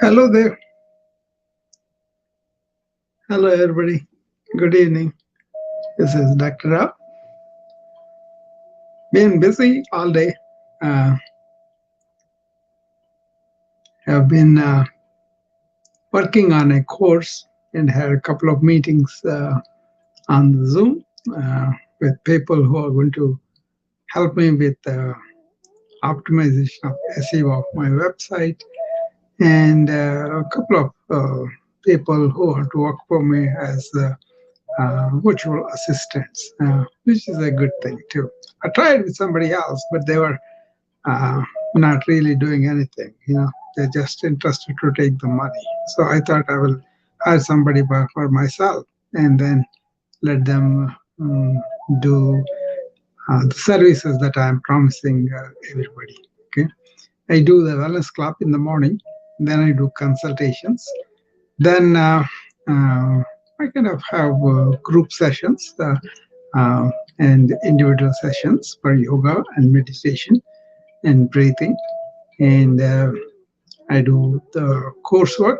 Hello there. Hello, everybody. Good evening. This is Dr. Rao. Been busy all day. Have been working on a course and had a couple of meetings on Zoom with people who are going to help me with optimization of SEO of my website, and a couple of people who want to work for me as virtual assistants, which is a good thing too. I tried with somebody else, but they were not really doing anything. They're just interested to take the money. So I thought I will hire somebody for myself and then let them do the services that I'm promising everybody. Okay, I do the wellness club in the morning, then I do consultations, then I kind of have group sessions and individual sessions for yoga and meditation and breathing, and I do the coursework.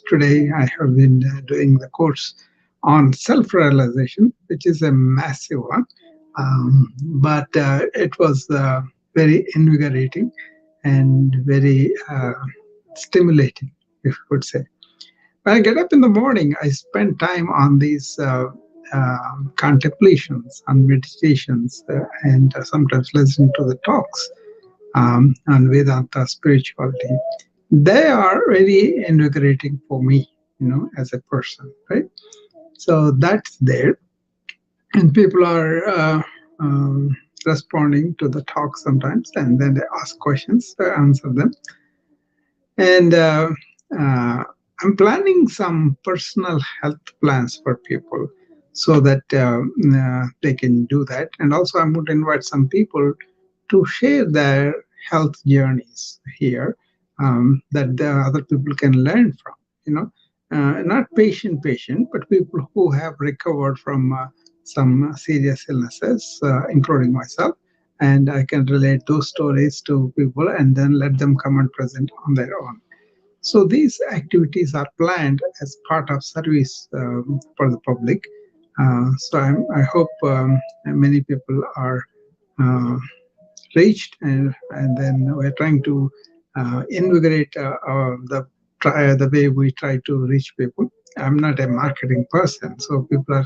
Today I have been doing the course on self-realization, which is a massive one, but it was very invigorating and very stimulating, if you could say. When I get up in the morning, I spend time on these contemplations, on meditations, and sometimes listen to the talks on Vedanta spirituality. They are very invigorating for me, as a person, right? So that's there, and people are responding to the talk sometimes, and then they ask questions, I answer them, and I'm planning some personal health plans for people so that they can do that. And also, I'm going to invite some people to share their health journeys here that the other people can learn from. Not patient, but people who have recovered from some serious illnesses, including myself. And I can relate those stories to people and then let them come and present on their own. So these activities are planned as part of service for the public. So I hope many people are reached, and then we're trying to invigorate the way we try to reach people. I'm not a marketing person, so people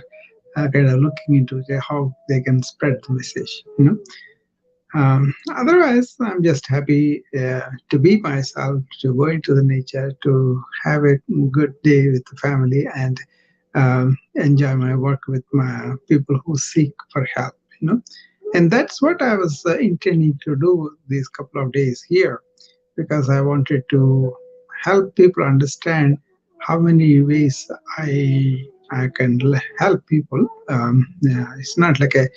are kind of looking into how they can spread the message. Otherwise, I'm just happy to be myself, to go into the nature, to have a good day with the family, and enjoy my work with my people who seek for help. And that's what I was intending to do these couple of days here, because I wanted to help people understand how many ways I can help people. It's not like a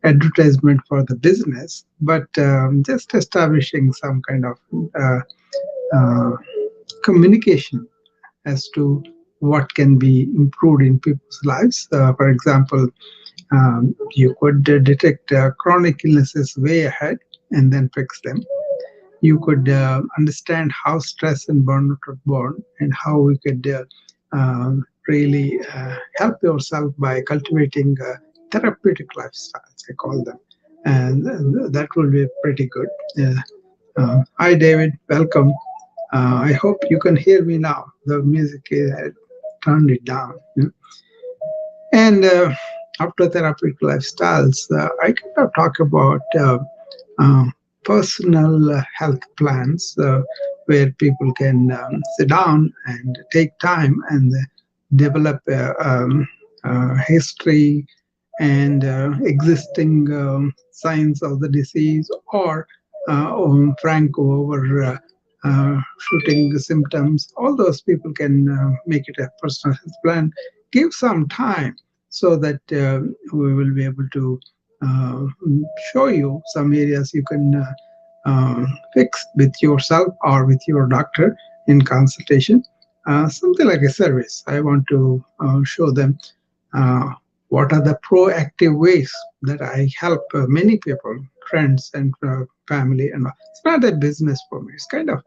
advertisement for the business, but just establishing some kind of uh, communication as to what can be improved in people's lives. For example, you could detect chronic illnesses way ahead and then fix them. You could understand how stress and burnout are born and how we could really help yourself by cultivating therapeutic lifestyles, I call them. And that will be pretty good. Hi, David. Welcome. I hope you can hear me now. The music turned it down. And after therapeutic lifestyles, I kind of talk about uh, personal health plans where people can sit down and take time and develop a history and existing signs of the disease, or franco over shooting symptoms. All those people can make it a personal health plan. Give some time so that we will be able to uh, show you some areas you can fix with yourself or with your doctor in consultation. Something like a service. I want to show them uh, what are the proactive ways that I help many people, friends and family. And it's not a business for me. It's kind of,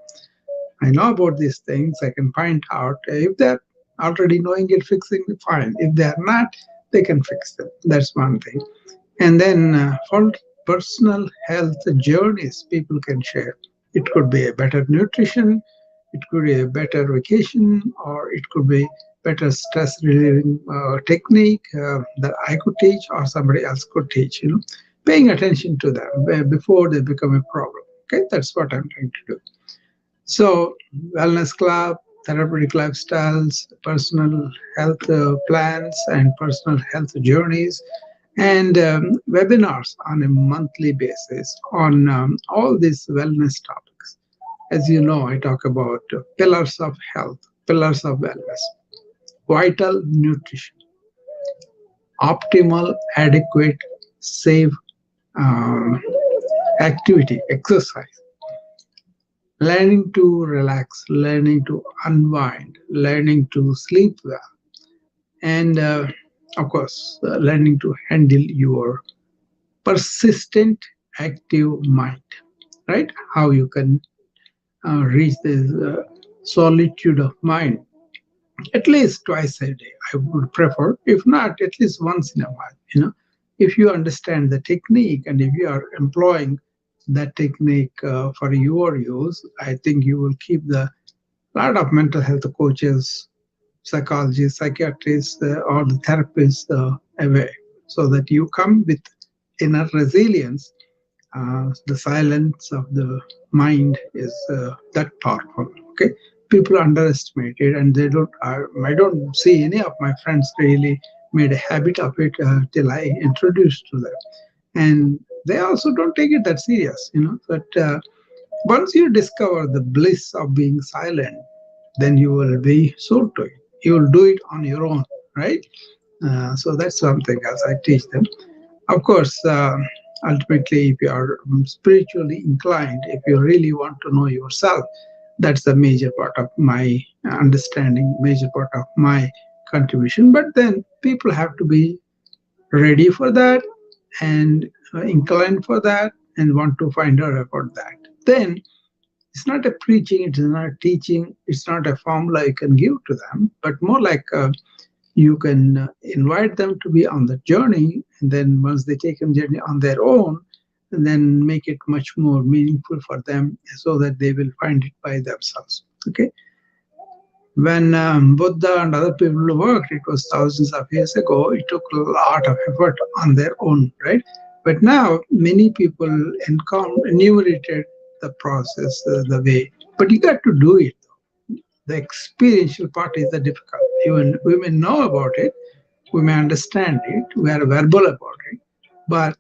I know about these things. I can find out if they're already knowing it, fixing it, fine. If they're not, they can fix them. That's one thing. And then for personal health journeys, people can share. It could be a better nutrition, it could be a better vacation, or it could be better stress relieving technique that I could teach or somebody else could teach. Paying attention to them before they become a problem. Okay, that's what I'm trying to do. So, wellness club, therapeutic lifestyles, personal health plans, and personal health journeys, and webinars on a monthly basis on all these wellness topics. As you know, I talk about pillars of health, pillars of wellness, vital nutrition, optimal, adequate, safe um, activity, exercise, learning to relax, learning to unwind, learning to sleep well, and of course, learning to handle your persistent active mind, right? How you can reach this solitude of mind at least twice a day. I would prefer, if not, at least once in a while. If you understand the technique and if you are employing that technique for your use, I think you will keep the lot of mental health coaches, psychologists, psychiatrists, or the therapists away, so that you come with inner resilience. The silence of the mind is that powerful. Okay, people underestimate it, and they don't. I don't see any of my friends really made a habit of it till I introduced to them, and they also don't take it that serious. But once you discover the bliss of being silent, then you will be so to it. You will do it on your own, right? So that's something else I teach them. Of course, ultimately, if you are spiritually inclined, if you really want to know yourself, that's the major part of my understanding, major part of my contribution. But then people have to be ready for that and inclined for that and want to find out about that. Then it's not a preaching, it's not a teaching, it's not a formula you can give to them, but more like you can invite them to be on the journey, and then once they take a journey on their own, and then make it much more meaningful for them so that they will find it by themselves. Okay, when Buddha and other people worked, it was thousands of years ago. It took a lot of effort on their own, right? But now many people enumerated the process, the way, but you got to do it. The experiential part is the difficult. Even we may know about it, we may understand it, we are verbal about it, but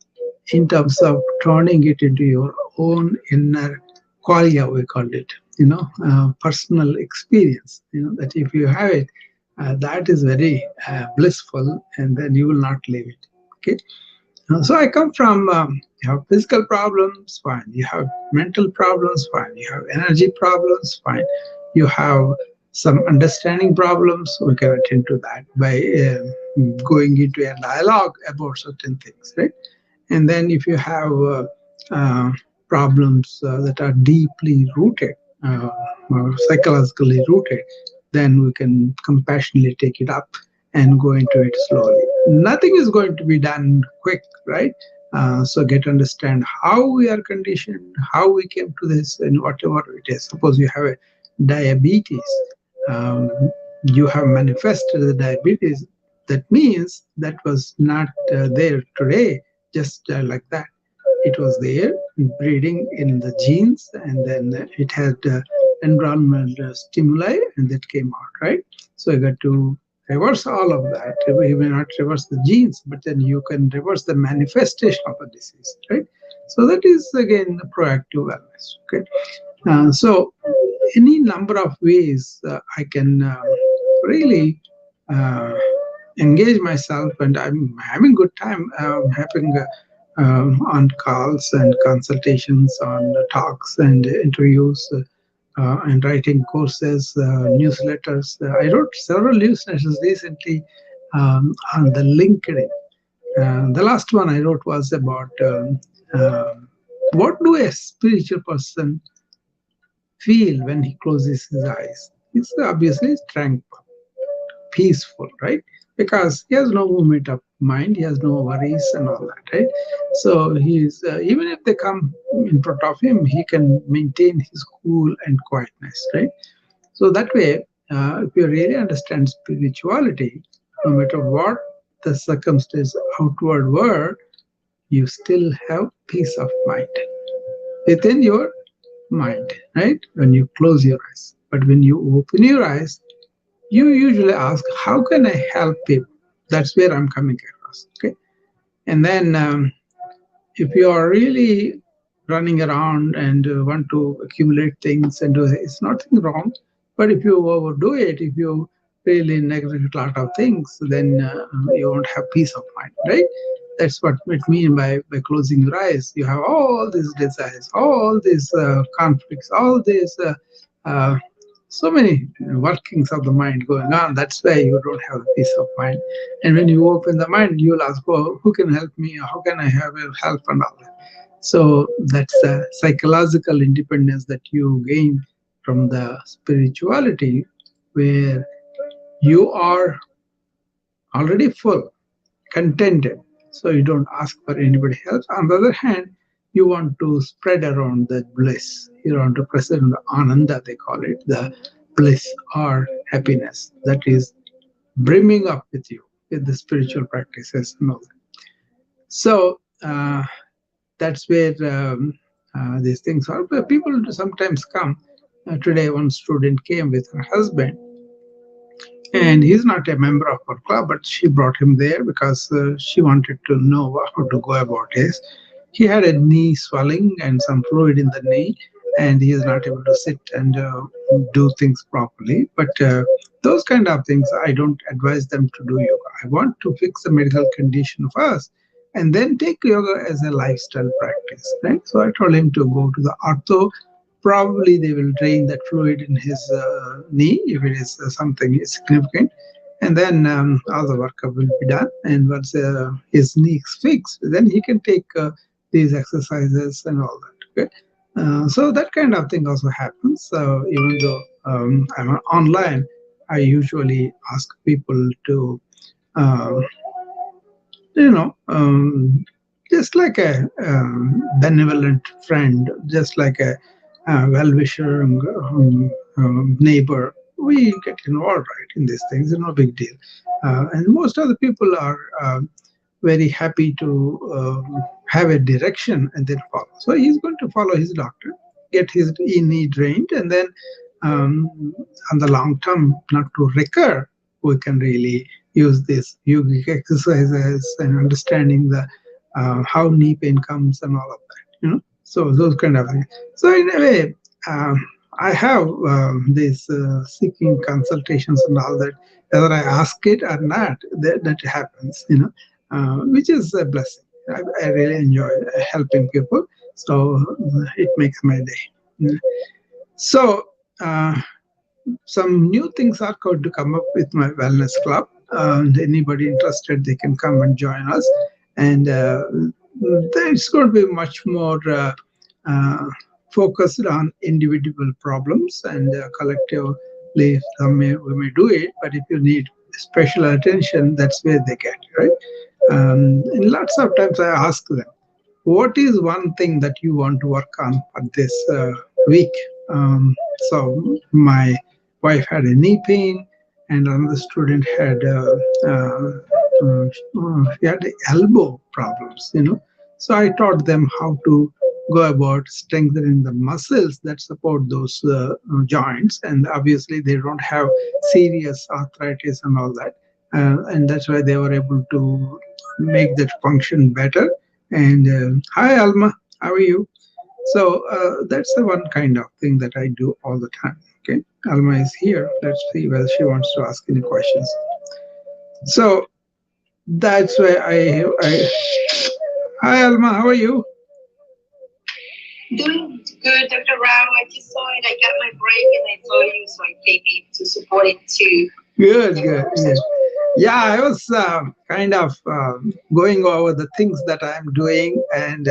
in terms of turning it into your own inner qualia, we call it, personal experience, that if you have it, that is very blissful, and then you will not leave it. Okay. So I come from, you have physical problems, fine. You have mental problems, fine. You have energy problems, fine. You have some understanding problems, we can attend to that by going into a dialogue about certain things, right? And then if you have uh, problems that are deeply rooted, or psychologically rooted, then we can compassionately take it up and go into it slowly. Nothing is going to be done quick, right? So get to understand how we are conditioned, how we came to this, and whatever it is. Suppose you have a diabetes, um, you have manifested the diabetes. That means that was not there today, just like that. It was there, breeding in the genes, and then it had environmental stimuli, and that came out, right? So you got to reverse all of that. You may not reverse the genes, but then you can reverse the manifestation of a disease, right? So that is again proactive wellness. Okay, so any number of ways I can really uh, engage myself, and I'm having good time having on calls and consultations, on talks and interviews, and writing courses, newsletters. I wrote several newsletters recently on the LinkedIn. The last one I wrote was about what do a spiritual person feel when he closes his eyes. It's obviously tranquil, peaceful, right? Because he has no movement of mind, he has no worries and all that, right? So he's even if they come in front of him, he can maintain his cool and quietness, right? So that way, if you really understand spirituality, no matter what the circumstance outward world, you still have peace of mind within your mind, right? When you close your eyes. But when you open your eyes, you usually ask, how can I help people? That's where I'm coming across. Okay. And then if you are really running around and want to accumulate things and do it, it's nothing wrong. But if you overdo it, if you really neglect a lot of things, then you won't have peace of mind, right? That's what it means by closing your eyes. You have all these desires, all these conflicts, all these uh, so many workings of the mind going on. That's why you don't have peace of mind. And when you open the mind, you'll ask, "Oh, who can help me? How can I have help?" and all that. So that's a psychological independence that you gain from the spirituality, where you are already full, contented. So you don't ask for anybody else. On the other hand, you want to spread around the bliss. You want to present the ananda, they call it, the bliss or happiness that is brimming up with you with the spiritual practices and all that. So that's where these things are. But people sometimes come. Today, one student came with her husband, and he's not a member of our club, but she brought him there because she wanted to know how to go about it. He had a knee swelling and some fluid in the knee, and he is not able to sit and do things properly. But those kind of things, I don't advise them to do yoga. I want to fix the medical condition first, and then take yoga as a lifestyle practice. Right? So I told him to go to the ortho. Probably they will drain that fluid in his knee if it is something significant, and then all the workup will be done. And once his knee is fixed, then he can take these exercises and all that. Okay, so that kind of thing also happens. So even though I'm online, I usually ask people to uh, you know, just like a benevolent friend, just like a well-wisher, neighbor. We get involved, right, in these things. It's no big deal. And most of the people are very happy to have a direction and then follow. So he's going to follow his doctor, get his knee drained, and then on the long term, not to recur, we can really use these yogic exercises and understanding the how knee pain comes and all of that. So those kind of things. So in a way, I have these seeking consultations and all that. Whether I ask it or not, that happens. Which is a blessing. I really enjoy helping people, so it makes my day. So. Some new things are going to come up with my wellness club. And anybody interested, they can come and join us. And it's going to be much more uh, focused on individual problems, and collectively we may do it. But if you need special attention, that's where they get, right? And lots of times I ask them, what is one thing that you want to work on for this week? So my wife had a knee pain, and another student had he had elbow problems, So I taught them how to go about strengthening the muscles that support those joints, and obviously they don't have serious arthritis and all that, and that's why they were able to make that function better. And hi, Alma, how are you? So that's the one kind of thing that I do all the time. Okay, Alma is here. Let's see whether she wants to ask any questions. So that's why I hi, Alma, how are you? Doing good, Dr. Rao. I just saw it. I got my break and I saw you, so I came in to support it too. Good, good, good. Yeah, I was kind of going over the things that I'm doing, and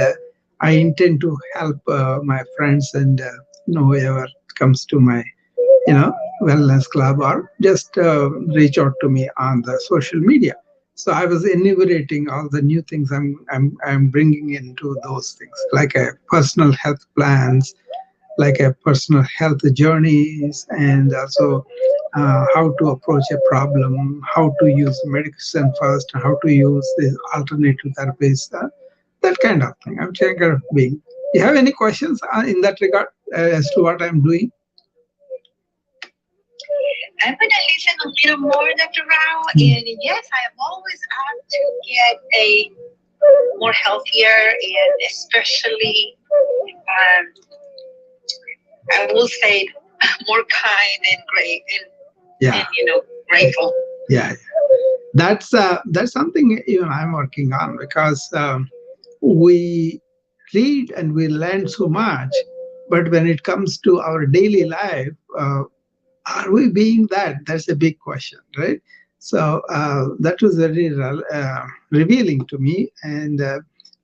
I intend to help my friends and whoever comes to my wellness club, or just reach out to me on the social media. So I was enumerating all the new things I'm bringing into those things, like a personal health plans, like a personal health journeys, and also how to approach a problem, how to use medicine first, how to use the alternative therapies, that kind of thing. I'm trying of being. You have any questions in that regard as to what I'm doing? I'm going to listen a little more, Dr. Rao. And yes, I am always out to get a more healthier and especially, I will say, more kind and great Yeah, and grateful. yeah. That's something even I'm working on, because we read and we learn so much, but when it comes to our daily life, are we being that? That's a big question, right? So that was very revealing to me. And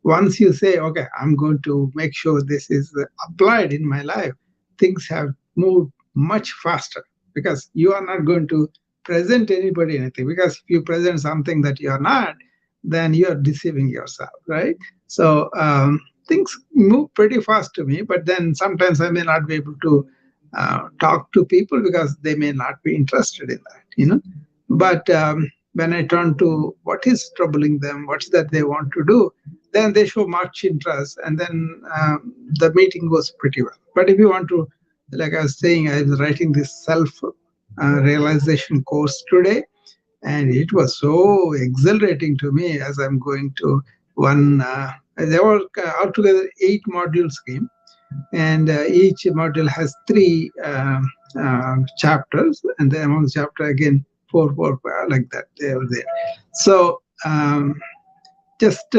once you say, okay, I'm going to make sure this is applied in my life, things have moved much faster, because you are not going to present anybody anything. Because if you present something that you are not, then you are deceiving yourself, right? So things move pretty fast to me, but then sometimes I may not be able to talk to people because they may not be interested in that. But when I turn to what is troubling them, what's that they want to do, then they show much interest, and then the meeting goes pretty well. But if you want to, like I was saying, I was writing this self realization course today, and it was so exhilarating to me as I'm going to one. There were altogether 8 modules came, and each module has 3 chapters, and then among the chapter again four, like that they were there. So just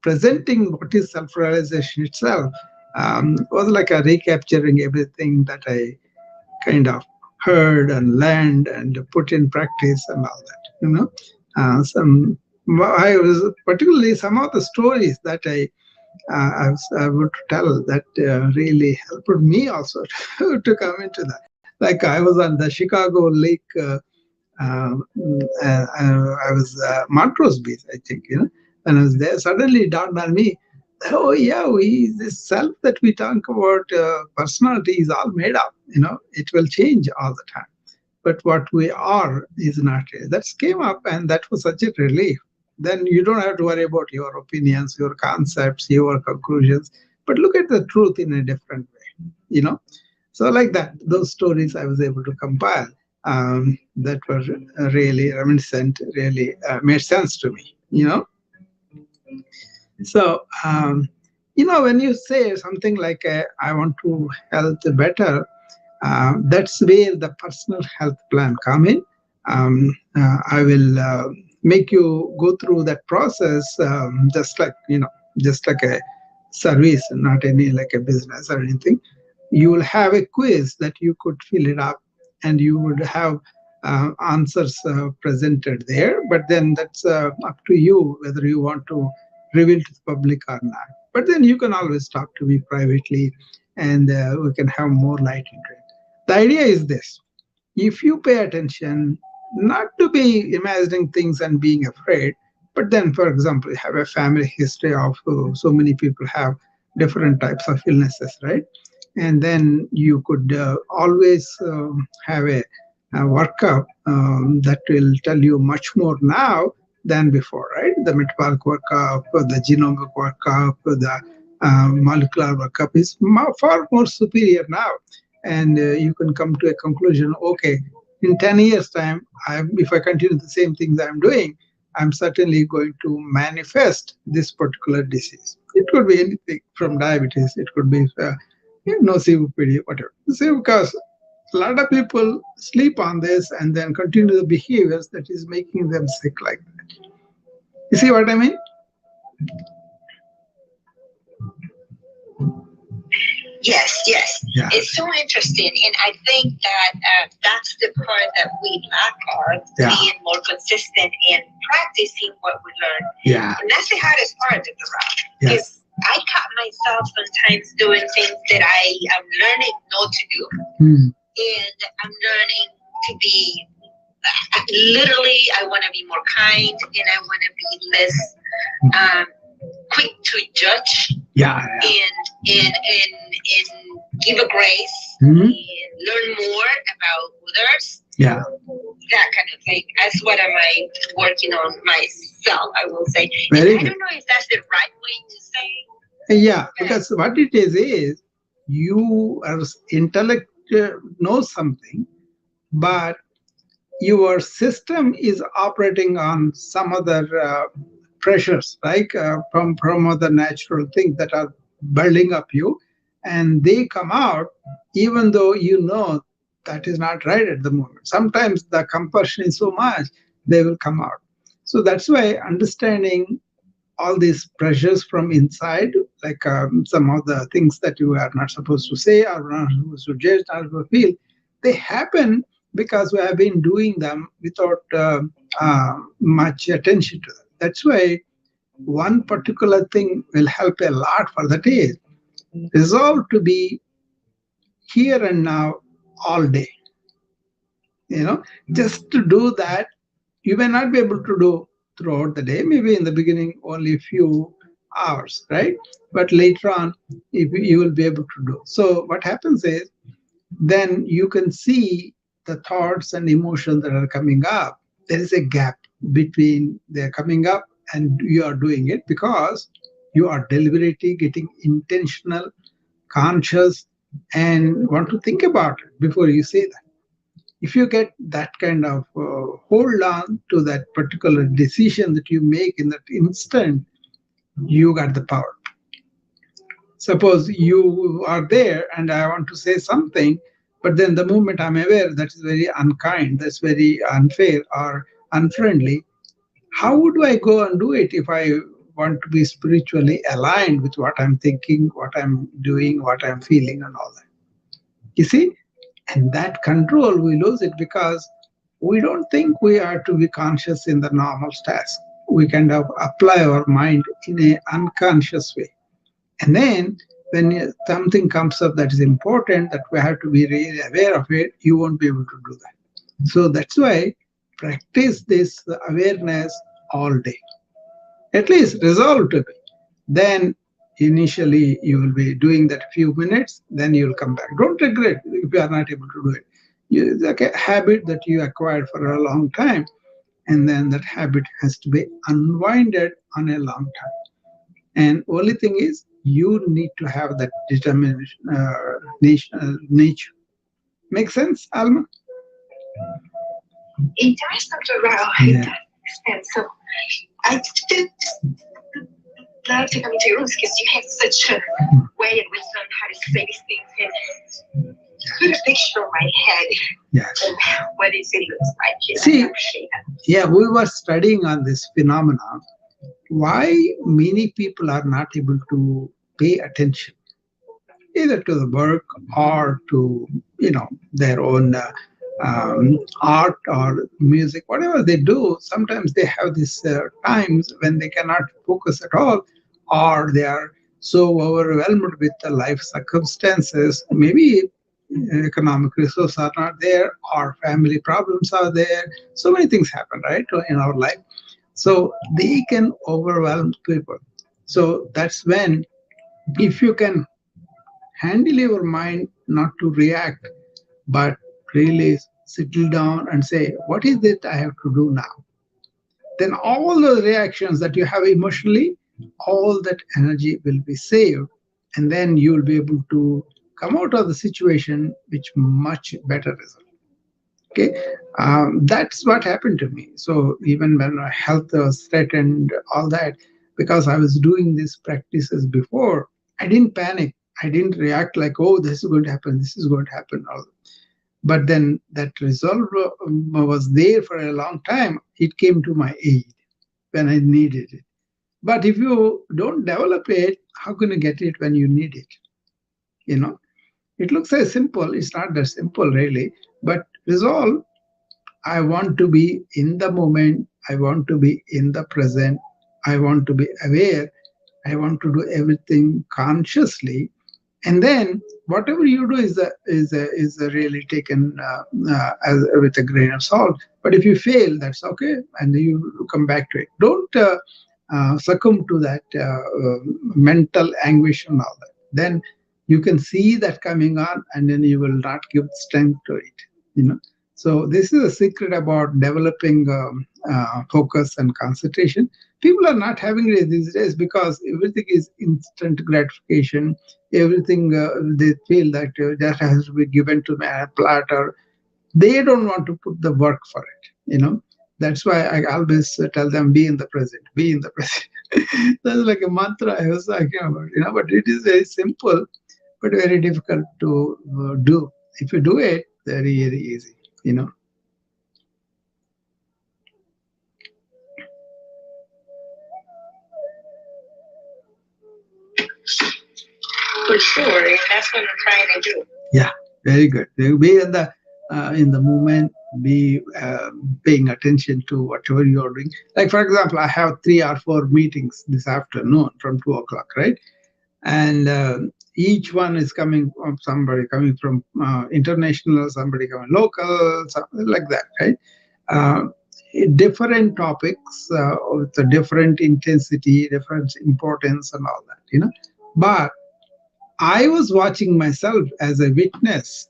presenting what is self-realization itself was like a recapturing everything that I kind of heard and learned and put in practice and all that. Some I was particularly some of the stories that I would tell that really helped me also to come into that. Like I was on the Chicago Lake, I was Montrose Beach, I think, when I was there, suddenly it dawned on me, oh yeah, this self that we talk about, personality is all made up, it will change all the time. But what we are is not real. That came up, and that was such a relief. Then you don't have to worry about your opinions, your concepts, your conclusions, but look at the truth in a different way. So like that, those stories I was able to compile, that were really reminiscent, really made sense to me. So when you say something like I want to health better, that's where the personal health plan come in. I will make you go through that process, just like a service, not any like a business or anything. You will have a quiz that you could fill it up, and you would have answers presented there. But then that's up to you whether you want to reveal to the public or not. But then you can always talk to me privately, and we can have more light into it. The idea is this: if you pay attention, not to be imagining things and being afraid, but then, for example, you have a family history of so many people have different types of illnesses, right? And then you could always have a workup that will tell you much more now than before, right? The metabolic workup, the genomic workup, the molecular workup is far more superior now. And you can come to a conclusion, okay, in 10 years' time, if I continue the same things I'm doing, I'm certainly going to manifest this particular disease. It could be anything from diabetes, it could be no COPD, whatever. See, because a lot of people sleep on this and then continue the behaviors that is making them sick like that. You see what I mean? Yes, yes. Yeah. It's so interesting. And I think that that's the part that we lack on, Yeah. being more consistent in practicing what we learn. Yeah. And that's the hardest part of the route. Yes. Is I caught myself sometimes doing things that I am learning not to do. And I'm learning to be, literally, I want to be more kind and I want to be less quick to judge. Yeah. And give a grace Mhm. and learn more about others. Yeah. That kind of thing. That's what am I working on myself, I will say. Very And I good. don't know if that's the right way to say. Yeah, because what it is you as intellect knows something, but your system is operating on some other pressures, like from other natural things that are building up you, and they come out even though you know that is not right at the moment. Sometimes the compulsion is so much they will come out. So that's why understanding all these pressures from inside, like some of the things that you are not supposed to say or not supposed to judge, not supposed to feel, they happen because we have been doing them without much attention to them. That's why one particular thing will help a lot for that is resolve to be here and now all day. Just to do that, you may not be able to do throughout the day, maybe in the beginning only a few hours, right? But later on, if you will be able to do. So what happens is then you can see the thoughts and emotions that are coming up. There is a gap between they're coming up and you are doing it because you are deliberately getting intentional, conscious, and want to think about it before you say that. If you get that kind of hold on to that particular decision that you make in that instant, you got the power. Suppose you are there and I want to say something, but then the moment I'm aware that is very unkind, that's very unfair or unfriendly, how would I go and do it if I want to be spiritually aligned with what I'm thinking, what I'm doing, what I'm feeling, and all that? You see? And that control, we lose it because we don't think we are to be conscious in the normal task. We kind of apply our mind in an unconscious way. And then when something comes up that is important, that we have to be really aware of it, you won't be able to do that. So that's why practice this awareness all day. At least resolve to be. Then initially you will be doing that few minutes, then you will come back. Don't regret if you are not able to do it. It's like a habit that you acquired for a long time, and then that habit has to be unwinded on a long time. And only thing is you need to have that determination, nature. Make sense, Alma? It does, Dr. Rao. Yeah. It does make sense. So I just love to come into your rooms because you have such a way in which on how to say these things and put a picture in my head Yes. of what it really looks like. And See, I appreciate that. Yeah, we were studying on this phenomenon. Why many people are not able to pay attention either to the work or to their own art or music, whatever they do. Sometimes they have these times when they cannot focus at all, or they are so overwhelmed with the life circumstances. Maybe economic resources are not there, or family problems are there. So many things happen, right, in our life. So they can overwhelm people. So that's when, if you can handle your mind not to react, but really settle down and say, what is it I have to do now? Then all those reactions that you have emotionally, all that energy will be saved. And then you will be able to come out of the situation with much better result. Okay, that's what happened to me. So even when my health was threatened, all that, because I was doing these practices before, I didn't panic. I didn't react like, oh, this is going to happen, this is going to happen. But then that resolve was there for a long time. It came to my aid when I needed it. But if you don't develop it, how can you get it when you need it? You know, it looks as simple. It's not that simple, really. But resolve, I want to be in the moment. I want to be in the present. I want to be aware. I want to do everything consciously. And then whatever you do is really taken with a grain of salt. But if you fail, that's okay, and you come back to it. Don't succumb to that mental anguish and all that. Then you can see that coming on, and then you will not give strength to it. You know. So this is a secret about developing focus and concentration. People are not having it these days because everything is instant gratification. Everything they feel that that has to be given to me a platter. They don't want to put the work for it. That's why I always tell them, be in the present, be in the present. That's like a mantra I was talking about. But it is very simple but very difficult to do. If you do it, very, very easy. For sure, and that's what I'm trying to do. Yeah, very good. Be in the moment, be paying attention to whatever you are doing. Like for example, I have 3 or 4 meetings this afternoon from 2 o'clock, right? And each one is coming from somebody coming from international, somebody coming local, something like that, right? Uh, Different topics with a different intensity, different importance, and all that, But I was watching myself as a witness.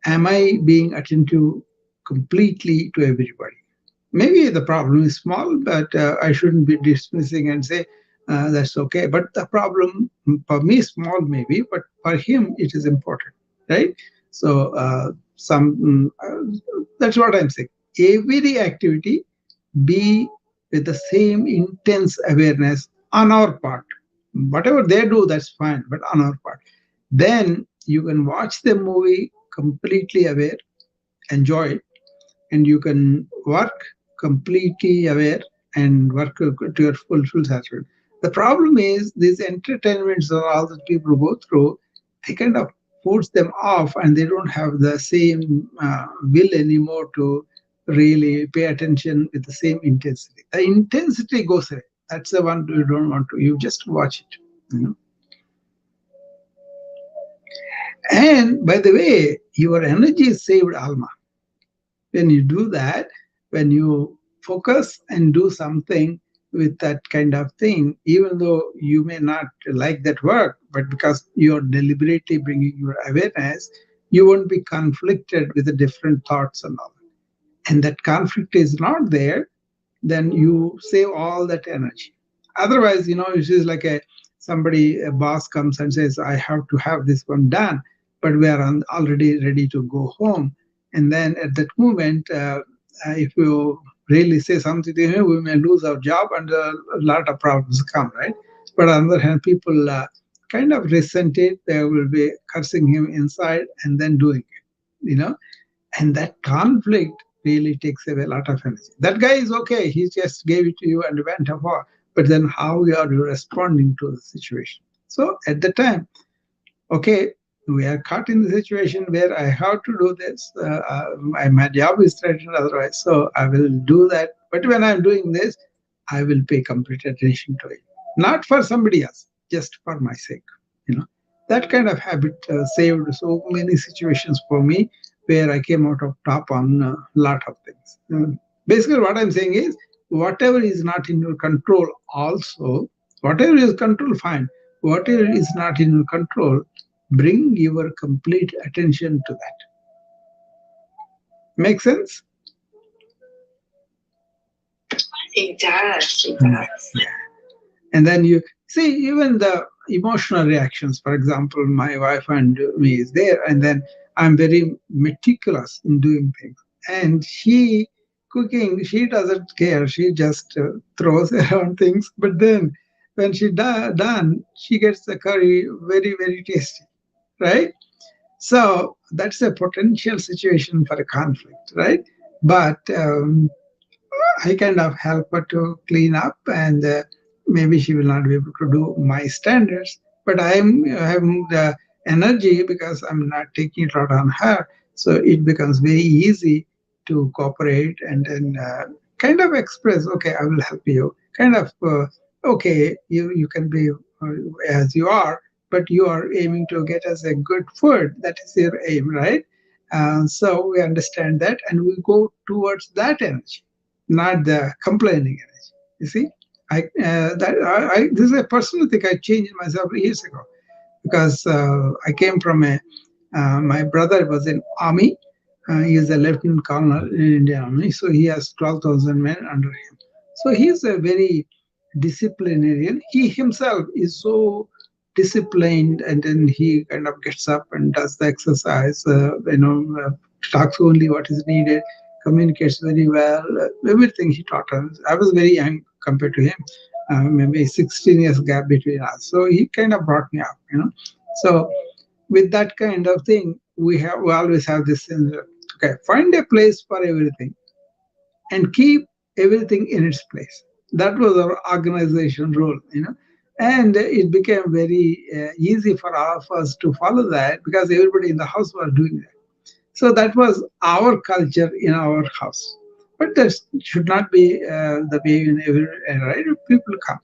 Am I being attentive completely to everybody? Maybe the problem is small, but I shouldn't be dismissing and say that's okay. But the problem for me is small, maybe, but for him it is important, right? So that's what I'm saying. Every activity be with the same intense awareness on our part. Whatever they do, that's fine, but on our part. Then you can watch the movie completely aware, enjoy it, and you can work completely aware and work to your full satisfaction. The problem is these entertainments that all the people go through, they kind of force them off, and they don't have the same will anymore to really pay attention with the same intensity. The intensity goes away. That's the one you don't want to. You just watch it. And by the way, your energy is saved, Alma. When you do that, when you focus and do something with that kind of thing, even though you may not like that work, but because you're deliberately bringing your awareness, you won't be conflicted with the different thoughts and all. And that conflict is not there, then you save all that energy. Otherwise, it is like a boss comes and says, I have to have this one done, but we are already ready to go home. And then at that moment, if you really say something to him, we may lose our job and a lot of problems come, right? But on the other hand, people kind of resent it. They will be cursing him inside and then doing it. And that conflict really takes away a lot of energy. That guy is okay. He just gave it to you and went off. But then how are you responding to the situation? So at the time, okay, we are caught in the situation where I have to do this. My job is threatened otherwise. So I will do that. But when I'm doing this, I will pay complete attention to it. Not for somebody else, just for my sake. That kind of habit saved so many situations for me where I came out of top on a lot of things. Basically, what I'm saying is, whatever is not in your control, also, whatever is control, fine. Whatever is not in your control, bring your complete attention to that. Make sense? It does. It does. Yeah. And then you see even the emotional reactions. For example, my wife and me is there, and then I'm very meticulous in doing things. And she cooking, she doesn't care. She just throws around things. But then when she done, she gets the curry very, very tasty, right? So that's a potential situation for a conflict, right? But I kind of help her to clean up, and maybe she will not be able to do my standards. But I'm having the energy because I'm not taking it out on her. So it becomes very easy to cooperate and then kind of express, okay, I will help you. Kind of, okay, you can be as you are, but you are aiming to get us a good food. That is your aim, right? So we understand that and we go towards that energy, not the complaining energy. You see, this is a personal thing I changed myself years ago because I came from a my brother was in army. He is a lieutenant colonel in Indian Army, so he has 12,000 men under him. So he is a very disciplinarian. He himself is so disciplined, and then he kind of gets up and does the exercise. Talks only what is needed, communicates very well. Everything he taught us. I was very young compared to him, maybe 16 years gap between us. So he kind of brought me up. So with that kind of thing, we always have this sense of, okay, find a place for everything and keep everything in its place. That was our organization rule. And it became very easy for all of us to follow that because everybody in the house was doing that. So that was our culture in our house. But that should not be the way in every right. People come,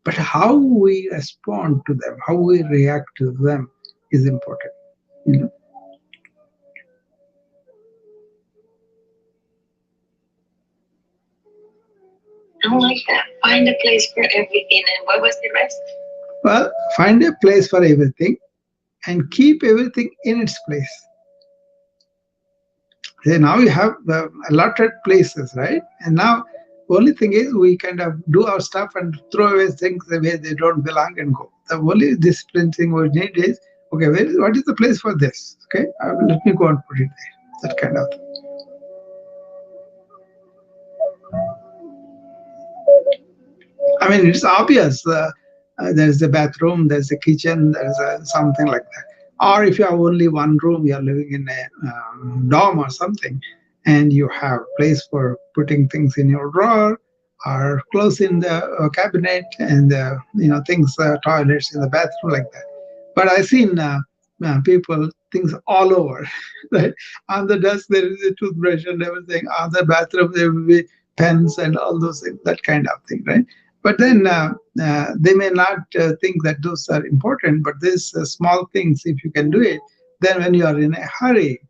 but how we respond to them, how we react to them, is important. You know. I like that. Find a place for everything. And what was the rest? Well, find a place for everything and keep everything in its place. See, now you have the allotted places, right? And now only thing is we kind of do our stuff and throw away things the way they don't belong and go. The only discipline thing we need is, okay, what is the place for this? Okay, let me go and put it there. That kind of thing. I mean, it's obvious. There's a bathroom, there's a kitchen, there's something like that. Or if you have only one room, you're living in a dorm or something, and you have place for putting things in your drawer or clothes in the cabinet, and things, toilets in the bathroom like that. But I've seen people things all over. Right? On the desk there is a toothbrush and everything. On the bathroom there will be pens and all those things, that kind of thing, right? But then they may not think that those are important, but these small things, if you can do it, then when you are in a hurry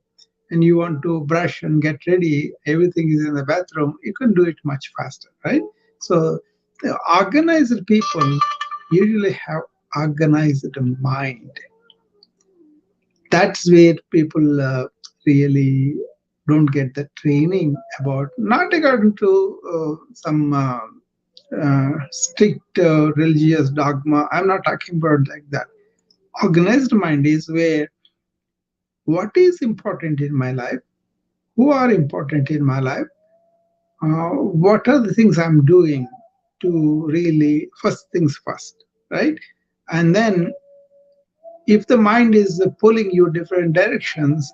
and you want to brush and get ready, everything is in the bathroom, you can do it much faster, right? So the organized people usually have organized mind. That's where people really don't get the training about, not according to some strict religious dogma. I'm not talking about like that. Organized mind is where what is important in my life, who are important in my life, what are the things I'm doing to really first things first, right? And then if the mind is pulling you different directions,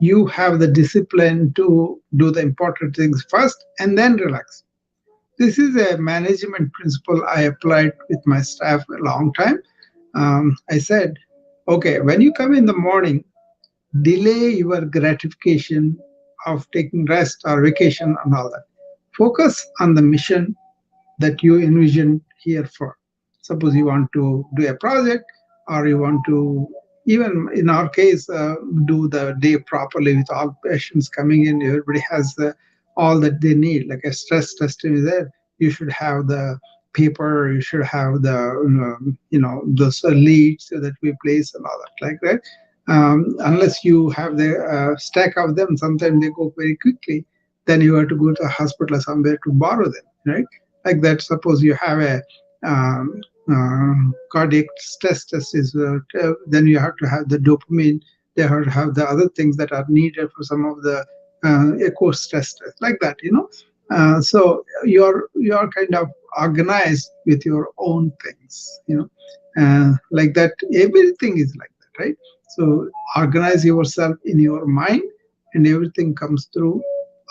you have the discipline to do the important things first and then relax. This is a management principle I applied with my staff a long time. I said, okay, when you come in the morning, delay your gratification of taking rest or vacation and all that. Focus on the mission that you envision here for. Suppose you want to do a project, or you want to, even in our case, do the day properly with all patients coming in. Everybody has all that they need, like a stress testing is there. You should have the paper, you should have the, those leads that we place and all that, like that. Unless you have the stack of them, sometimes they go very quickly. Then you have to go to a hospital or somewhere to borrow them, right? Like that. Suppose you have a cardiac stress test then you have to have the dopamine. They have to have the other things that are needed for some of the echo stress test, like that. So you're kind of organized with your own things. Like that. Everything is like that, right? So organize yourself in your mind, and everything comes through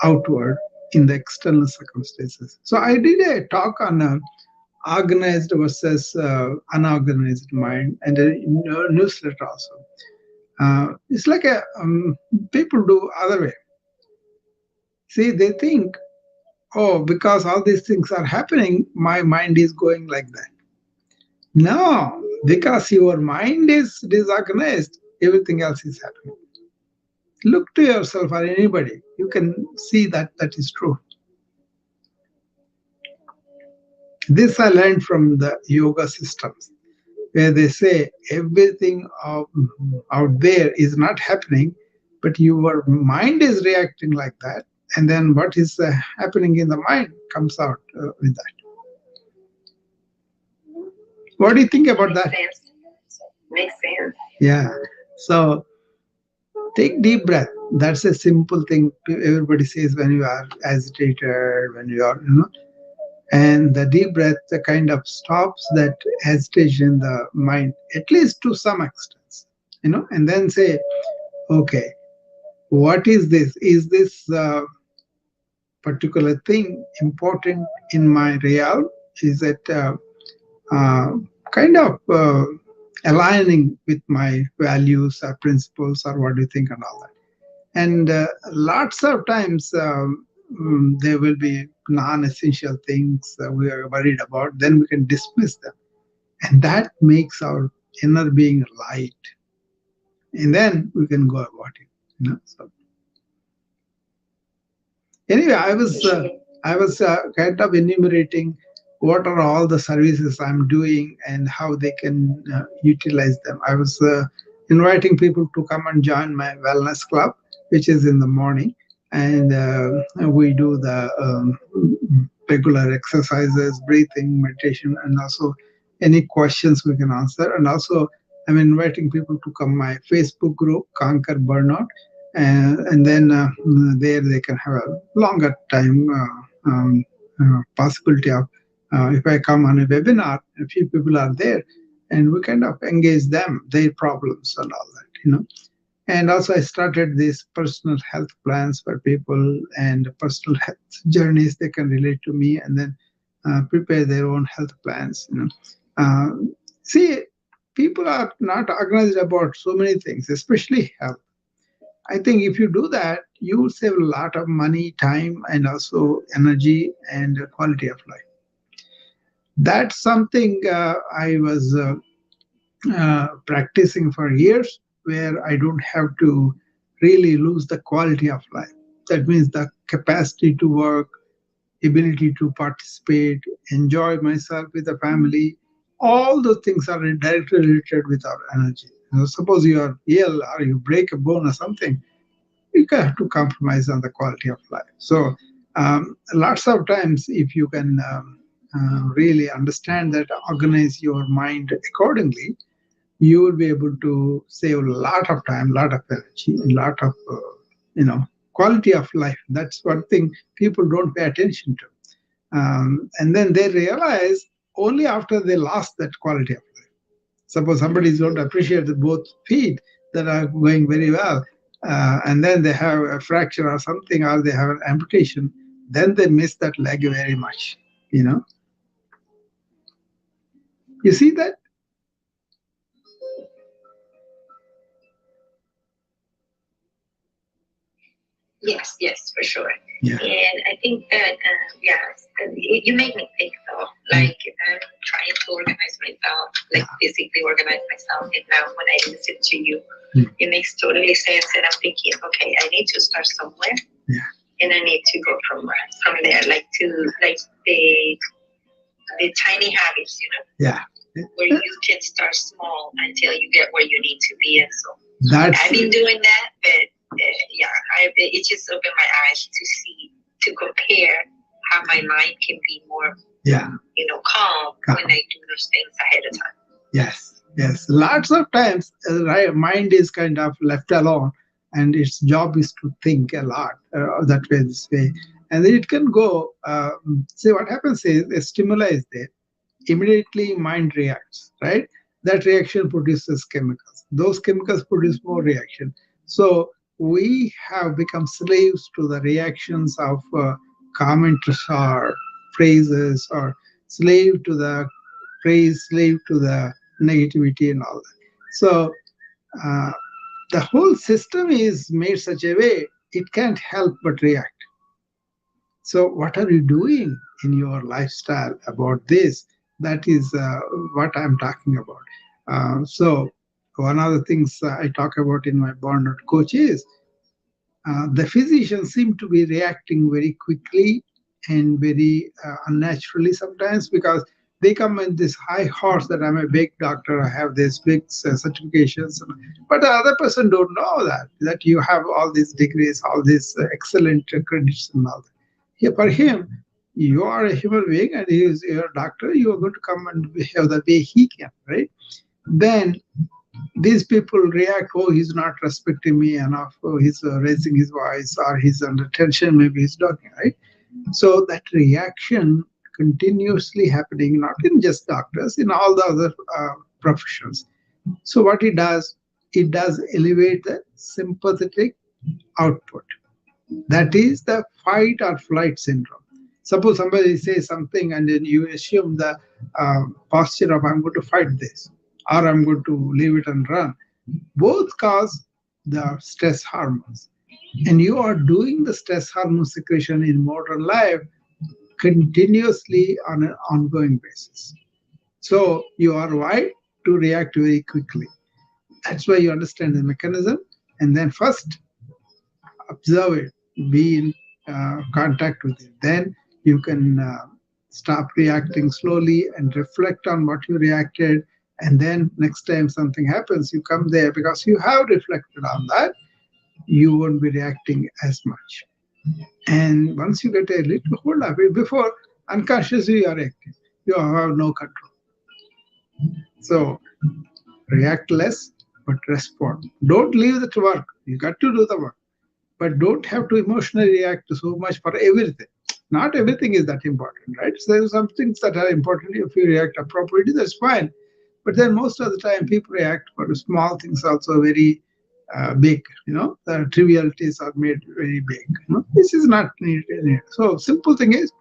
outward in the external circumstances. So I did a talk on organized versus unorganized mind, and a newsletter also. It's like a people do other way. See, they think, oh, because all these things are happening, my mind is going like that. No, because your mind is disorganized, everything else is happening. Look to yourself or anybody. You can see that that is true. This I learned from the yoga systems, where they say everything out there is not happening, but your mind is reacting like that. And then what is happening in the mind comes out with that. What do you think about that? Makes sense. Yeah. So take deep breath. That's a simple thing everybody says when you are agitated, when you are, and the deep breath kind of stops that hesitation in the mind, at least to some extent, and then say, okay, what is this? Is this particular thing important in my realm? Is it uh, kind of aligning with my values or principles, or what do you think, and all that? And lots of times there will be non-essential things we are worried about, then we can dismiss them. And that makes our inner being light. And then we can go about it. So anyway, I was kind of enumerating what are all the services I'm doing and how they can utilize them. I was inviting people to come and join my wellness club, which is in the morning, and we do the regular exercises, breathing, meditation, and also any questions we can answer. And also, I'm inviting people to come my Facebook group, Conquer Burnout, and then there they can have a longer time possibility of if I come on a webinar, a few people are there, and we kind of engage them, their problems and all that. And also I started these personal health plans for people, and personal health journeys they can relate to me, and then prepare their own health plans. Uh, See, people are not organized about so many things, especially health. I think if you do that, you will save a lot of money, time, and also energy and quality of life. That's something I was practicing for years, where I don't have to really lose the quality of life. That means the capacity to work, ability to participate, enjoy myself with the family. All those things are directly related with our energy. Suppose you are ill or you break a bone or something, you have to compromise on the quality of life. So, lots of times, if you can really understand that, organize your mind accordingly, you will be able to save a lot of time, lot of energy, a lot of quality of life. That's one thing people don't pay attention to, and then they realize only after they lost that quality of life. Suppose somebody don't appreciate the both feet that are going very well, and then they have a fracture or something, or they have an amputation, then they miss that leg very much. You see that? Yes, for sure. Yeah. And I think that, you make me think though, like I'm trying to organize myself, like physically organize myself. And now when I listen to you, it makes totally sense. And I'm thinking, okay, I need to start somewhere. Yeah. And I need to go from there, like the tiny habits, Yeah. where you can start small until you get where you need to be. And so I've been doing that, but it just opened my eyes to see, to compare how my mind can be more, calm when I do those things ahead of time. Yes, yes. Lots of times, mind is kind of left alone, and its job is to think a lot that way, this way. And then it can go, see what happens is a stimuli is there, immediately mind reacts, right? That reaction produces chemicals. Those chemicals produce more reaction. So we have become slaves to the reactions of comments or phrases, or slave to the praise, slave to the negativity and all that. So uh, the whole system is made such a way it can't help but react. So what are you doing in your lifestyle about this? That is what I'm talking about. So one of the things I talk about in my burnout coach is the physicians seem to be reacting very quickly and very unnaturally sometimes, because they come in this high horse that I'm a big doctor, I have these big certifications, but the other person don't know that you have all these degrees, all these excellent credits and all that. Here, for him, you are a human being and he is your doctor. You are going to come and behave the way he can, right? Then these people react, oh, he's not respecting me enough, oh, he's raising his voice, or he's under tension, maybe he's talking, right? So that reaction continuously happening, not in just doctors, in all the other professions. So what it does elevate the sympathetic output. That is the fight or flight syndrome. Suppose somebody says something and then you assume the posture of I'm going to fight this, or I'm going to leave it and run. Both cause the stress hormones. And you are doing the stress hormone secretion in modern life continuously on an ongoing basis. So you are wired to react very quickly. That's why you understand the mechanism. And then first observe it, be in contact with it. Then you can stop reacting slowly and reflect on what you reacted. And then next time something happens, you come there because you have reflected on that, you won't be reacting as much. And once you get a little hold of it, before unconsciously you are acting, you have no control. So react less, but respond. Don't leave it to work. You got to do the work, but don't have to emotionally react so much for everything. Not everything is that important, right? So there are some things that are important. If you react appropriately, that's fine. But then most of the time, people react for small things also very big. The trivialities are made very big. This is not needed. So simple thing is,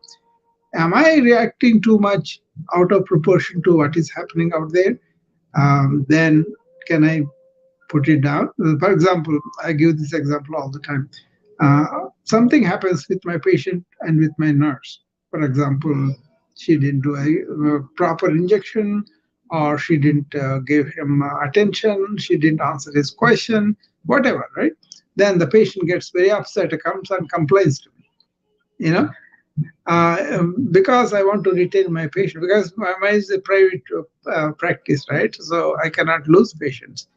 am I reacting too much out of proportion to what is happening out there? Then can I put it down? For example, I give this example all the time. Something happens with my patient and with my nurse. For example, she didn't do a proper injection, or she didn't give him attention, she didn't answer his question, whatever, right? Then the patient gets very upset, comes and complains to me. Because I want to retain my patient, because mine is a private practice, right? So I cannot lose patients.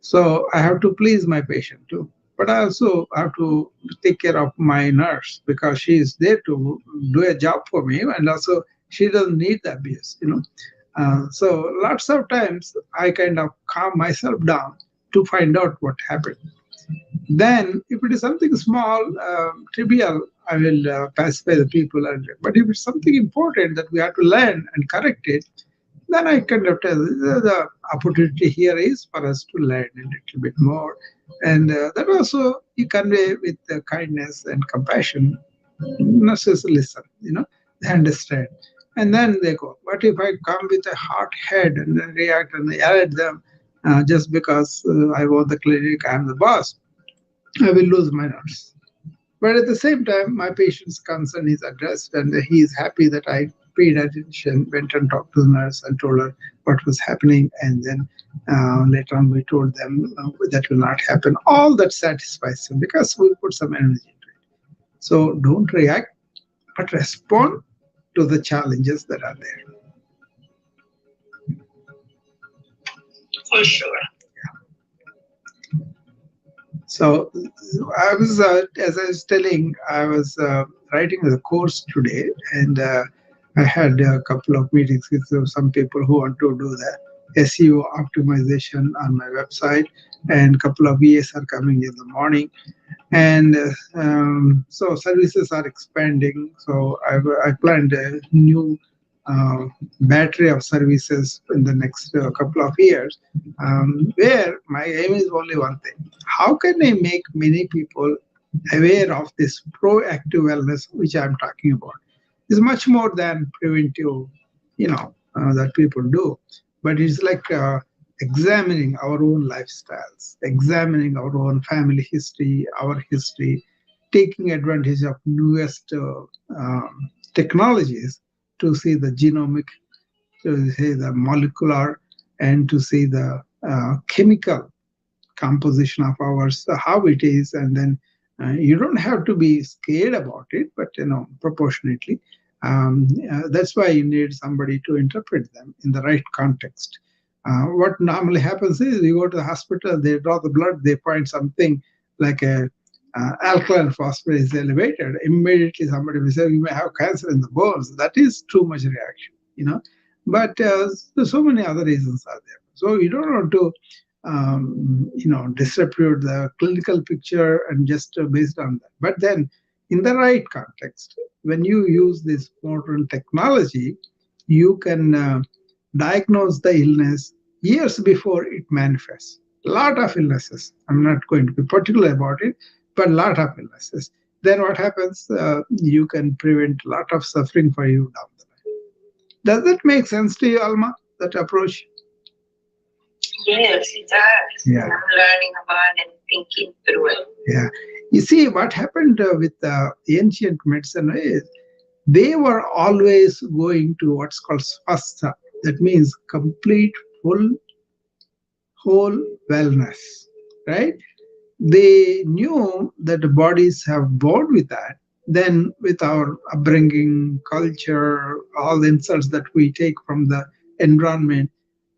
So I have to please my patient too. But I also have to take care of my nurse, because she is there to do a job for me, and also she doesn't need the abuse. So lots of times I kind of calm myself down to find out what happened. Then, if it is something small, trivial, I will pacify the people. But if it's something important that we have to learn and correct it, then I kind of tell the opportunity here is for us to learn a little bit more. And that also you convey with kindness and compassion. Not just listen, they understand. And then they go. But if I come with a hot head and then react and yell at them just because I own the clinic, I'm the boss, I will lose my nurse. But at the same time, my patient's concern is addressed, and he is happy that I paid attention, went and talked to the nurse and told her what was happening, and then later on we told them that will not happen. All that satisfies him because we put some energy into it. So don't react, but respond to the challenges that are there. For sure. So I was, as I was telling, I was writing the course today, and I had a couple of meetings with some people who want to do the SEO optimization on my website, and a couple of VAs are coming in the morning, and so services are expanding. So I planned a new uh, battery of services in the next couple of years, where my aim is only one thing: how can I make many people aware of this proactive wellness which I'm talking about? Is much more than preventive, that people do, but it's like examining our own lifestyles, examining our own family history, our history, taking advantage of newest technologies to see the genomic, to see the molecular, and to see the chemical composition of ours, how it is, and then you don't have to be scared about it, but proportionately. That's why you need somebody to interpret them in the right context. What normally happens is you go to the hospital, they draw the blood, they find something like a alkaline phosphate is elevated. Immediately somebody will say you may have cancer in the bones. That is too much reaction. But so many other reasons are there. So you don't want to disrepute the clinical picture and just based on that. But then, in the right context, when you use this modern technology, you can diagnose the illness years before it manifests. A lot of illnesses. I'm not going to be particular about it, but a lot of illnesses. Then what happens? You can prevent a lot of suffering for you down the line. Does that make sense to you, Alma? That approach? Yes, it does. Yeah. I'm learning about and thinking through it. Yeah. You see, what happened with ancient medicine is they were always going to what's called swastha. That means complete, full, whole wellness, right? They knew that the bodies have born with that. Then, with our upbringing, culture, all the insults that we take from the environment,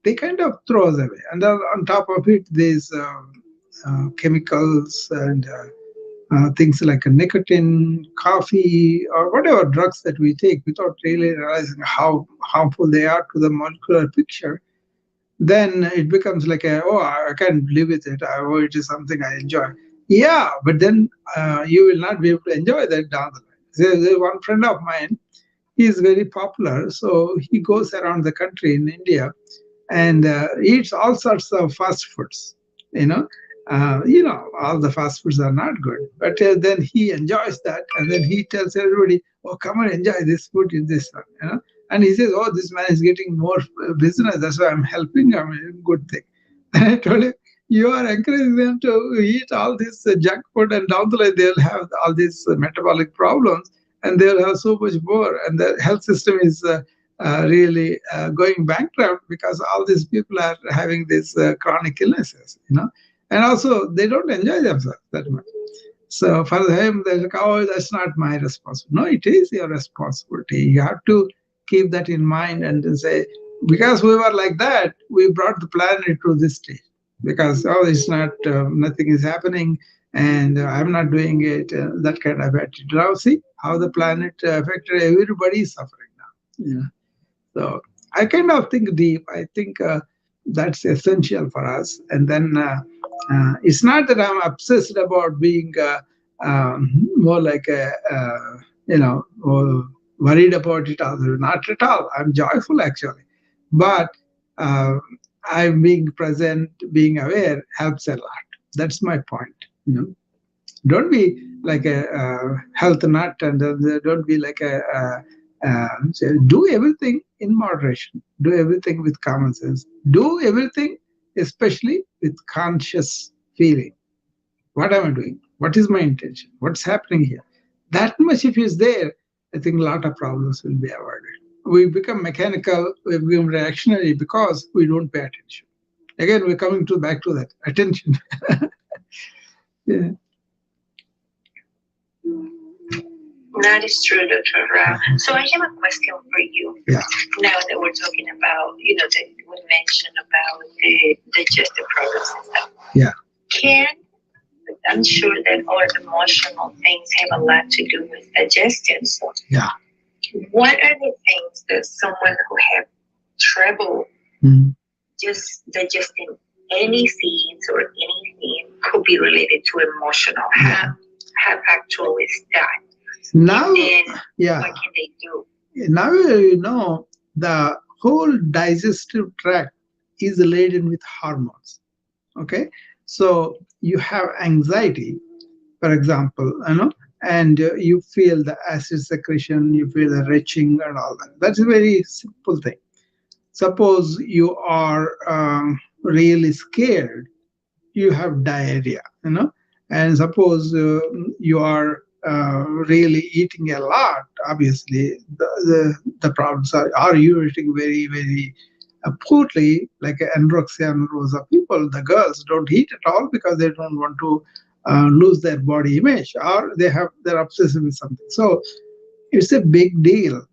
they kind of throw us away. And on top of it, there's chemicals and things like nicotine, coffee, or whatever drugs that we take without really realizing how harmful they are to the molecular picture. Then it becomes like I can't live with it. It is something I enjoy. Yeah, but then you will not be able to enjoy that down the line. There's one friend of mine. He is very popular, so he goes around the country in India and eats all sorts of fast foods. You know, all the fast foods are not good, but then he enjoys that, and then he tells everybody, "Oh, come and enjoy this food in this one." And he says, "Oh, this man is getting more business. That's why I'm helping him. A good thing." And I told him, "You are encouraging them to eat all this junk food, and down the line they'll have all these metabolic problems, and they'll have so much more, and the health system is." Really going bankrupt because all these people are having these chronic illnesses. And also they don't enjoy themselves that much. So for them, they're like, oh, that's not my responsibility. No, it is your responsibility. You have to keep that in mind and then say, because we were like that, we brought the planet to this stage. Because, it's not, nothing is happening and I'm not doing it, that kind of attitude. Now see how the planet affected, everybody is suffering now. So I kind of think deep. I think that's essential for us. And then it's not that I'm obsessed about being more like worried about it. Not at all. I'm joyful actually. But uh, I'm being present, being aware helps a lot. That's my point. Don't be like a health nut, and don't be like so do everything in moderation. Do everything with common sense. Do everything, especially with conscious feeling. What am I doing? What is my intention? What's happening here? That much if is there, I think a lot of problems will be avoided. We become mechanical, we become reactionary because we don't pay attention. Again, we're coming back to that attention. Yeah. That is true, Dr. Rao. So I have a question for you. Yeah. Now that we're talking about, that we mentioned about the digestive problems and stuff. Yeah. Can I'm sure that our emotional things have a lot to do with digestion. So, yeah. What are the things that someone who have trouble just digesting any seeds or anything could be related to emotional? How actual is that? Now, and then what can they do? Now the whole digestive tract is laden with hormones. Okay, so you have anxiety, for example, and you feel the acid secretion, you feel the retching and all that. That's a very simple thing. Suppose you are really scared, you have diarrhea, and suppose you are really eating a lot, obviously the problems are you eating very, very poorly, like anorexia nervosa people, the girls don't eat at all because they don't want to lose their body image, or they're obsessed with something. So it's a big deal,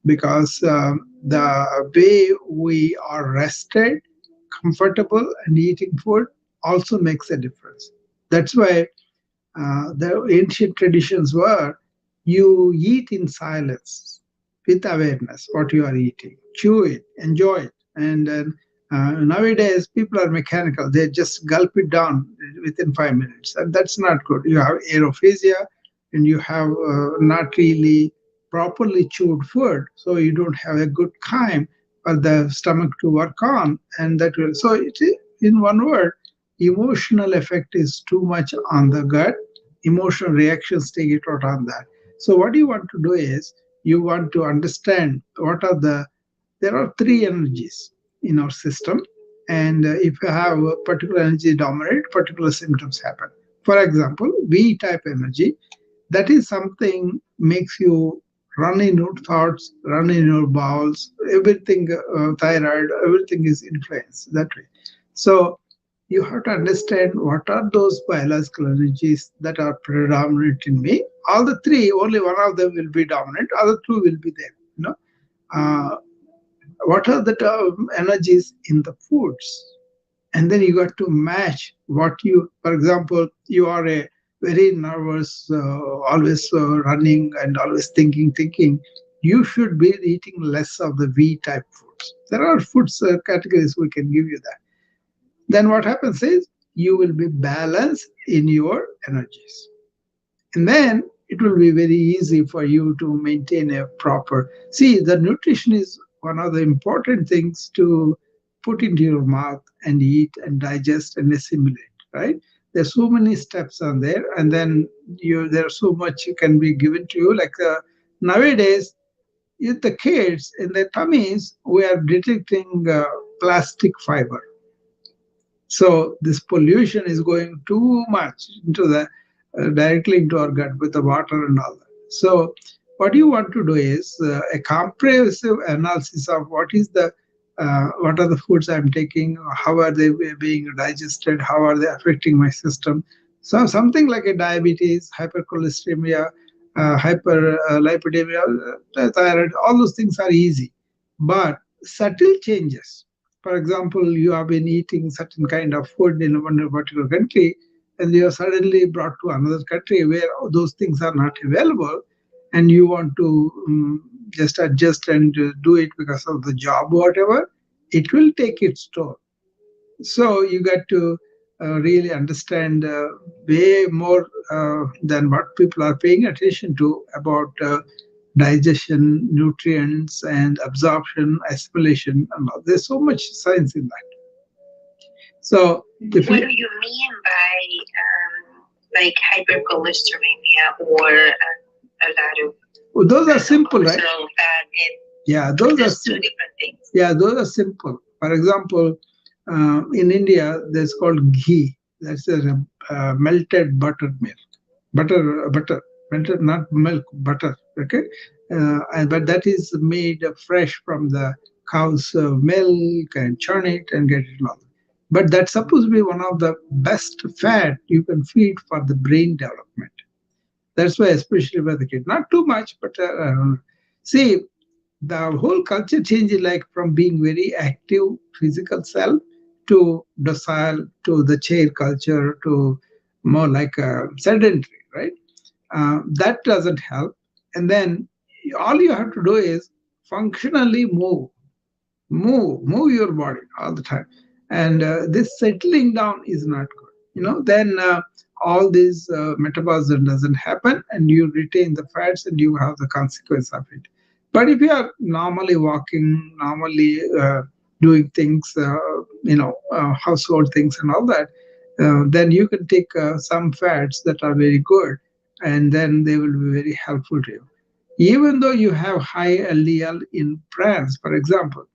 because the way we are rested, comfortable, and eating food also makes a difference. That's why the ancient traditions were you eat in silence with awareness what you are eating, chew it, enjoy it. And then nowadays people are mechanical, they just gulp it down within 5 minutes, and that's not good. You have aerophagia, and you have not really properly chewed food, so you don't have a good time for the stomach to work on, and that will, so in one word, emotional effect is too much on the gut, emotional reactions take it out on that. So what you want to do is you want to understand what are there are three energies in our system, and if you have a particular energy dominate, particular symptoms happen. For example, V type energy, that is something makes you run in your thoughts, run in your bowels, everything, thyroid, everything is influenced that way. So you have to understand what are those biological energies that are predominant in me. All the three, only one of them will be dominant, other two will be there. Uh, what are the energies in the foods? And then you got to match what you, for example, you are a very nervous, always running and always thinking. You should be eating less of the V type foods. There are foods categories we can give you that. Then what happens is you will be balanced in your energies. And then it will be very easy for you to maintain a proper. See, the nutrition is one of the important things to put into your mouth and eat and digest and assimilate, right? There's so many steps on there, and then there's so much can be given to you. Like nowadays, with the kids in their tummies, we are detecting plastic fiber. So this pollution is going too much into the directly into our gut with the water and all that. So what you want to do is a comprehensive analysis of what are the foods I'm taking, how are they being digested, how are they affecting my system. So something like a diabetes, hypercholesteremia, hyperlipidemia, thyroid, all those things are easy, but subtle changes. For example, you have been eating certain kind of food in one particular country, and you are suddenly brought to another country where those things are not available, and you want to just adjust and do it because of the job or whatever, it will take its toll. So you got to really understand way more than what people are paying attention to about digestion, nutrients, and absorption, assimilation, and all. There's so much science in that. So, what do you mean by like hypercholesteremia or a lot of? Well, those are simple, right? Yeah, those are two different things. Yeah, those are simple. For example, in India, there's called ghee. That's a melted buttered milk. Butter, melted, not milk, butter. Okay, but that is made fresh from the cow's milk, and churn it and get it long. But that's supposed to be one of the best fat you can feed for the brain development. That's why, especially for the kid, not too much, but see, the whole culture changes, like from being very active physical self to docile to the chair culture to more like sedentary, right? That doesn't help. And then all you have to do is functionally move your body all the time. And this settling down is not good. Then all this metabolism doesn't happen, and you retain the fats, and you have the consequence of it. But if you are normally walking, normally doing things, household things and all that, then you can take some fats that are very good, and then they will be very helpful to you. Even though you have high LDL in France, for example,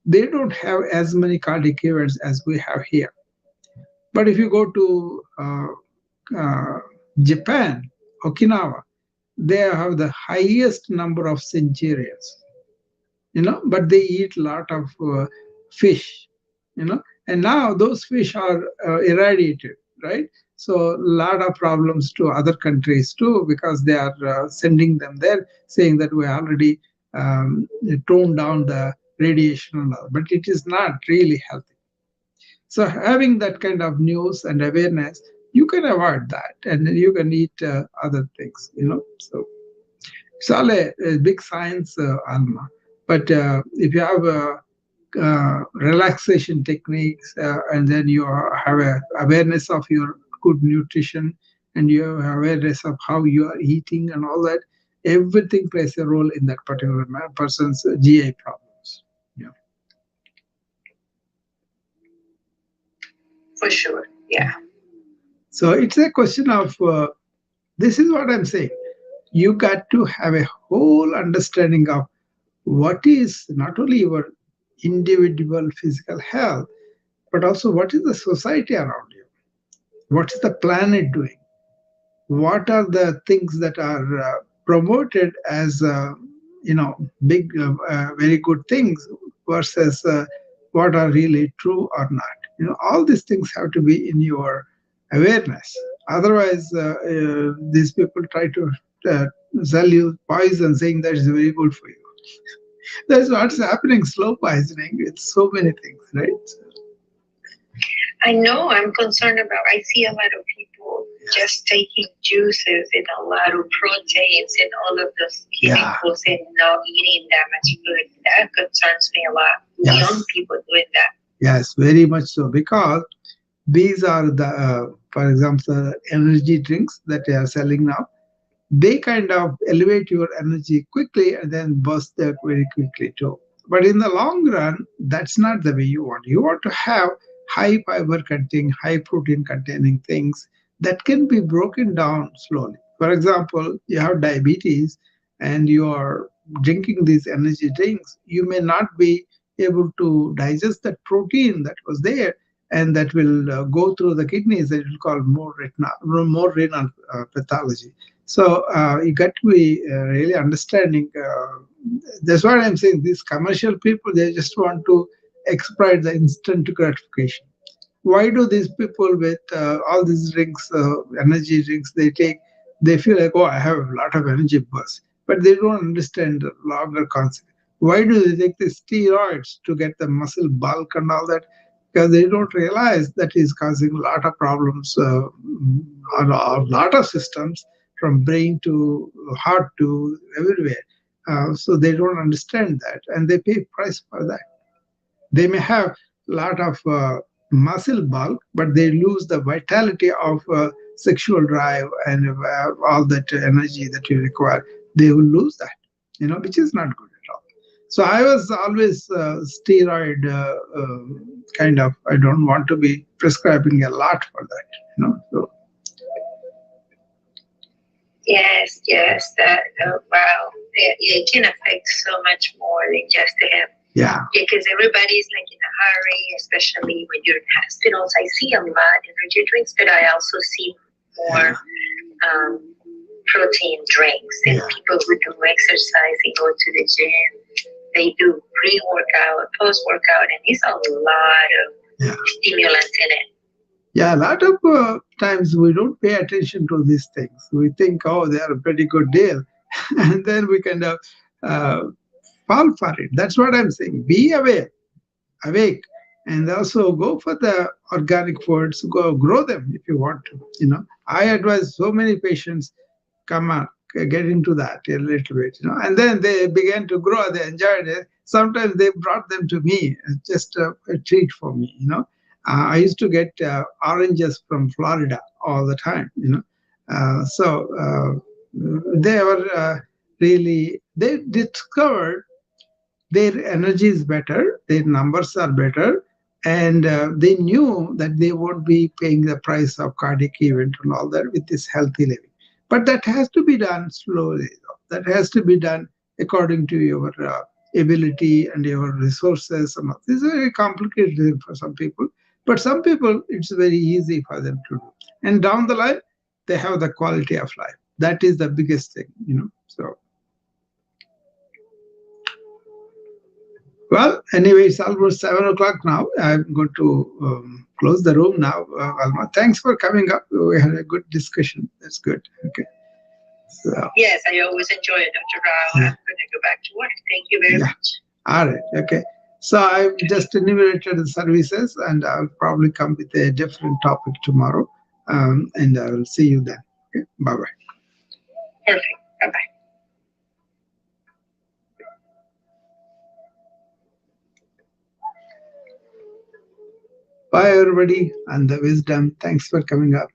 they don't have as many cardiac events as we have here. But if you go to uh, Japan, Okinawa, they have the highest number of centurions, but they eat a lot of fish, and now those fish are irradiated, right? So a lot of problems to other countries too, because they are sending them there, saying that we already toned down the radiation and all, but it is not really healthy. So having that kind of news and awareness, you can avoid that, and then you can eat other things, So it's all a big science, Alma. But if you have relaxation techniques, and then you have a awareness of your good nutrition, and you have awareness of how you are eating and all that, everything plays a role in that particular person's GI problems. Yeah. For sure. Yeah. So it's a question of this is what I'm saying. You got to have a whole understanding of what is not only your individual physical health, but also what is the society around you? What is the planet doing? What are the things that are promoted as big, very good things versus what are really true or not? All these things have to be in your awareness. Otherwise, these people try to sell you poison, saying that is very good for you. That's what's happening. Slow poisoning. It's so many things, right? I know. I'm concerned about. I see a lot of people just taking juices and a lot of proteins and all of those chemicals and not eating that much food. That concerns me a lot. Yes. Young people doing that. Yes, very much so. Because these are the, for example, energy drinks that they are selling now. They kind of elevate your energy quickly and then burst that very quickly too. But in the long run, that's not the way you want. You want to have high fiber containing, high protein containing things that can be broken down slowly. For example, you have diabetes and you are drinking these energy drinks, you may not be able to digest that protein that was there, and that will go through the kidneys, and it will cause more renal pathology. So you got to be really understanding. That's what I'm saying. These commercial people, they just want to exploit the instant gratification. Why do these people with all these drinks, energy drinks they take, they feel like, oh, I have a lot of energy burst, but they don't understand the longer concept. Why do they take the steroids to get the muscle bulk and all that? Because they don't realize that is causing a lot of problems, a lot of systems, from brain to heart to everywhere. So they don't understand that, and they pay price for that. They may have a lot of muscle bulk, but they lose the vitality of sexual drive and all that energy that you require. They will lose that, which is not good at all. So I was always steroid kind of. I don't want to be prescribing a lot for that, So. Yes. That wow, it can affect so much more than just them. Yeah. Because everybody's like in a hurry, especially when you're in hospitals. I see a lot of energy drinks, but I also see more protein drinks and people who do exercise, they go to the gym, they do pre-workout, post-workout, and it's a lot of stimulants in it. Yeah, a lot of times we don't pay attention to these things. We think, oh, they are a pretty good deal. And then we kind of... fall for it. That's what I'm saying. Be aware, awake, And also go for the organic foods, go grow them if you want to. I advise so many patients, come on, get into that a little bit, and then they began to grow, they enjoyed it. Sometimes they brought them to me, just a treat for me. I used to get oranges from Florida all the time. So they were really, they discovered their energy is better, their numbers are better, and they knew that they won't be paying the price of cardiac event and all that with this healthy living. But that has to be done slowly. That has to be done according to your ability and your resources. And all. This is very complicated for some people, but some people it's very easy for them to do. And down the line, they have the quality of life. That is the biggest thing. So. Well, anyway, it's almost 7 o'clock now. I'm going to close the room now. Alma, thanks for coming up. We had a good discussion. That's good. Okay. So, yes, I always enjoy it, Dr. Rao. I'm going to go back to work. Thank you very much. All right. Okay. So I've just enumerated the services, and I'll probably come with a different topic tomorrow. And I will see you then. Okay. Bye-bye. Perfect. Bye-bye. Bye, everybody, and the wisdom. Thanks for coming up.